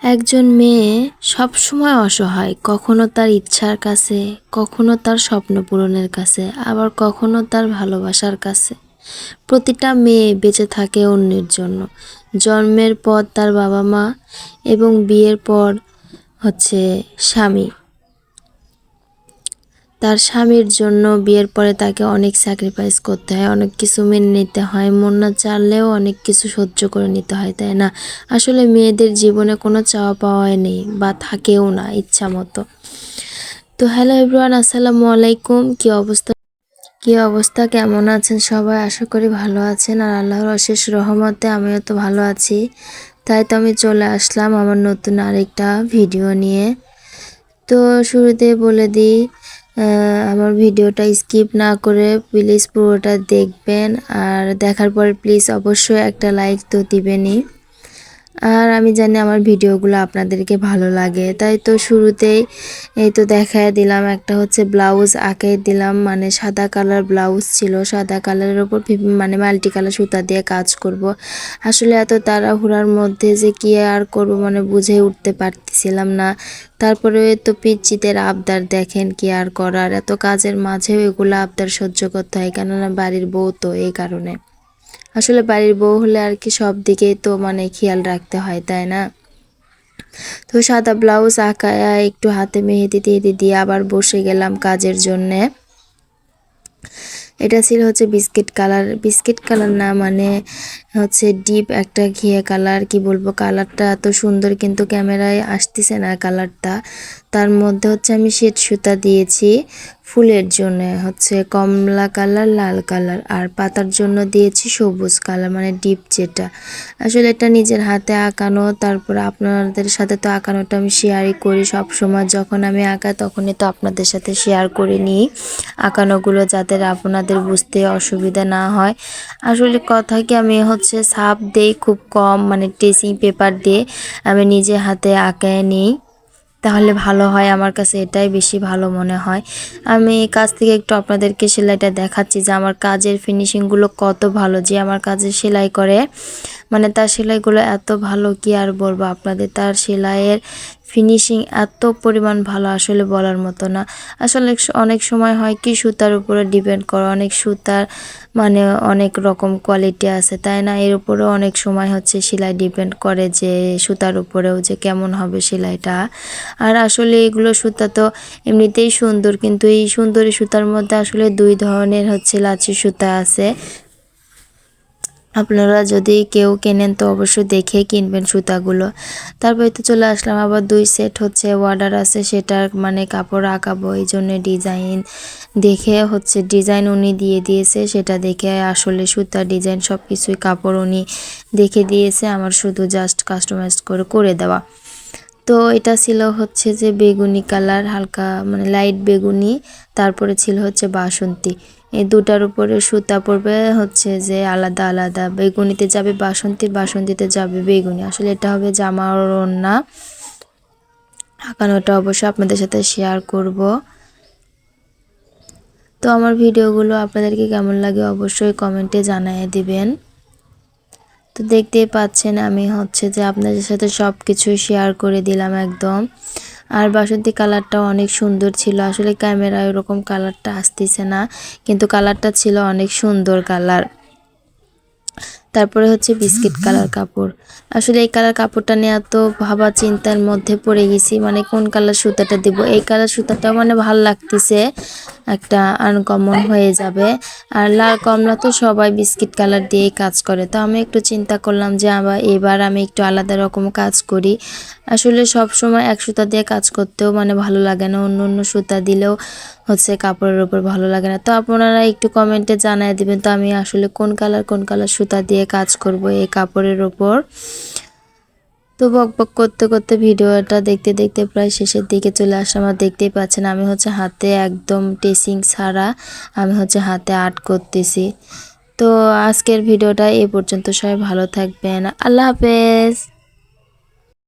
একজন মেয়ে সবসময় অসহায়, কখনো তার ইচ্ছার কাছে, কখনো তার স্বপ্ন পূরণের কাছে, আবার কখনো তার ভালোবাসার কাছে। প্রতিটা মেয়ে বেঁচে থাকে অন্যের জন্য। জন্মের পর তার বাবা মা এবং বিয়ের পর স্বামী। তার স্বামীর জন্য বিয়ের পরে তাকে অনেক স্যাক্রিফাইস করতে হয়, অনেক কিছু মেনে নিতে হয়, মন না চাইলেও অনেক কিছু সহ্য করে নিতে হয়, তাই না? আসলে মেয়েদের জীবনে কোনো চাওয়া পাওয়াই নেই বা থাকেও না ইচ্ছা মতো। তো হ্যালো এভরিওয়ান, আসসালামু আলাইকুম। কি অবস্থা, কেমন আছেন সবাই? আশা করি ভালো আছেন, আর আল্লাহর অশেষ রহমতে আমিও তো ভালো আছি। তাই তো আমি চলে আসলাম আমার নতুন আরেকটা ভিডিও নিয়ে। তো শুরুতে বলে দিই, আমার ভিডিওটা স্কিপ না করে প্লিজ পুরোটা দেখবেন, আর দেখার পর প্লিজ অবশ্যই একটা লাইক তো দিবেনই। আর আমি জানি আমার ভিডিওগুলো আপনাদেরকে ভালো লাগে, তাই তো শুরুতেই এই তো দেখায় দিলাম, একটা ব্লাউজ আঁকে দিলাম, মানে সাদা কালার ব্লাউজ ছিল, সাদা কালারের ওপর মানে মাল্টি কালার সুতা দিয়ে কাজ করব। আসলে এত তাড়াহুড়ার মধ্যে যে কি আর করব, মানে বুঝে উঠতে পারতেছিলাম না। তারপরে তো পিচ্চিদের আবদার দেখেন, কি আর করার, এত কাজের মাঝেও এগুলো আবদার সহ্য করতে হয়, কেননা বাড়ির বউ তো, এই কারণে। আসলে বাড়ির বউ হলে আর কি সব দিকেই তো মানে খেয়াল রাখতে হয়, তাই না? তো সাদা ব্লাউজ আঁকায় একটু হাতে মেহেদি টেহেদি দিয়ে আবার বসে গেলাম কাজের জন্যে। এটা ছিল বিস্কিট কালার না, মানে ডিপ একটা ঘিয়ে কালার, কি বলবো, কালারটা এত সুন্দর কিন্তু ক্যামেরায় আসতেছে না কালারটা। তার মধ্যে আমি শ্বেত সুতা দিয়েছি ফুলের জন্য, কমলা কালার, লাল কালার, আর পাতার জন্য দিয়েছি সবুজ কালার, মানে ডিপ যেটা। আসলে এটা নিজের হাতে আঁকানো, তারপর আপনাদের সাথে তো আঁকানোটা আমি শেয়ারই করি সব সময়, যখন আমি আঁকাই তখনই তো আপনাদের সাথে শেয়ার করে নিই আঁকানোগুলো, যাতে আপনাদের বুঝতে অসুবিধা না হয়। আসলে কথা কি, আমি ছাপ দেই খুব কম, মানে ট্রেসিং পেপার দিয়ে আমি নিজে হাতে আঁকায় নিই, তাহলে ভালো হয়, আমার কাছে এটাই বেশি ভালো মনে হয়। আমি কাছ থেকে একটু আপনাদেরকে সেলাইটা দেখাচ্ছি যে আমার কাজের ফিনিশিংগুলো কত ভালো। যে আমার কাজে সেলাই করে, মানে তার সেলাইগুলো এত ভালো, কি আর বলবো আপনাদের, তার সেলাইয়ের ফিনিশিং এত পরিমাণ ভালো, আসলে বলার মতো না। আসলে অনেক সময় হয় কি, সুতার উপরে ডিপেন্ড করে, অনেক সুতার মানে অনেক রকম কোয়ালিটি আছে, তাই না? এর উপরেও অনেক সময় সেলাই ডিপেন্ড করে, যে সুতার উপরেও যে কেমন হবে সেলাইটা। আর আসলে এগুলো সুতা তো এমনিতেই সুন্দর, কিন্তু এই সুন্দরী সুতার মধ্যে আসলে দুই ধরনের লাচি সুতা আছে। আপনারা যদি কেউ কেনেন তো অবশ্যই দেখে কিনবেন সুতাগুলো। তারপরে তো চলে আসলাম, আবার 2 সেট অর্ডার আছে, সেটার মানে কাপড় আঁকাবো, এই জন্য ডিজাইন দেখে ডিজাইন উনি দিয়ে দিয়েছে, সেটা দেখে আসলে সুতা ডিজাইন সব কিছুই কাপড় উনি দেখে দিয়েছে, আমার শুধু জাস্ট কাস্টমাইজ করে দেওয়া। তো এটা ছিল যে বেগুনি কালার, হালকা মানে লাইট বেগুনি, তারপরে ছিল বাসন্তী। এই দুটার উপরে সুতা পড়বে যে আলাদা আলাদা, বেগুনিতে যাবে বাসন্তীর, বাসন্তীতে যাবে বেগুনি। আসলে এটা হবে জামা আর ওড়না। আঁকানোটা অবশ্যই আপনাদের সাথে শেয়ার করব। তো আমার ভিডিওগুলো আপনাদেরকে কেমন লাগে অবশ্যই কমেন্টে জানিয়ে দিবেন। তো দেখতেই পাচ্ছেন আমি যে আপনাদের সাথে সব কিছুই শেয়ার করে দিলাম একদম। আর বাসন্তী কালারটা অনেক সুন্দর ছিল, আসলে ক্যামেরায় ওরকম কালারটা আসতেছে না, কিন্তু কালারটা ছিল অনেক সুন্দর কালার। তারপরে বিস্কিট কালার কাপড়। আসলে এই কালার কাপড়টা নিয়ে এত ভাবা চিন্তার মধ্যে পড়ে গেছি, মানে কোন কালার সুতাটা দিব। এই কালার সুতাটা মানে ভাল লাগতেছে, একটা আনকমন হয়ে যাবে। আর লাল কমলা তো সবাই বিস্কিট কালার দিয়েই কাজ করে, তো আমি একটু চিন্তা করলাম যে এবার আমি একটু আলাদা রকম কাজ করি। আসলে সব সময় এক সুতা দিয়ে কাজ করতেও মানে ভালো লাগে না, অন্য অন্য সুতা দিলেও কাপড়ের উপর ভালো লাগে না। তো আপনারা একটু কমেন্টে জানিয়ে দিবেন তো আমি আসলে কোন কালার সুতা দিয়ে কাজ করব এই কাপড়ের উপর। তো বকবক করতে করতে ভিডিওটা দেখতে দেখতে প্রায় শেষের দিকে চলে আসলাম। আর দেখতেই পাচ্ছেন আমি হাতে একদম টেসিং ছাড়া আমি হাতে আর্ট করতেছি। তো আজকের ভিডিওটা এই পর্যন্ত, সবাই ভালো থাকবেন, আল্লাহ হাফেজ।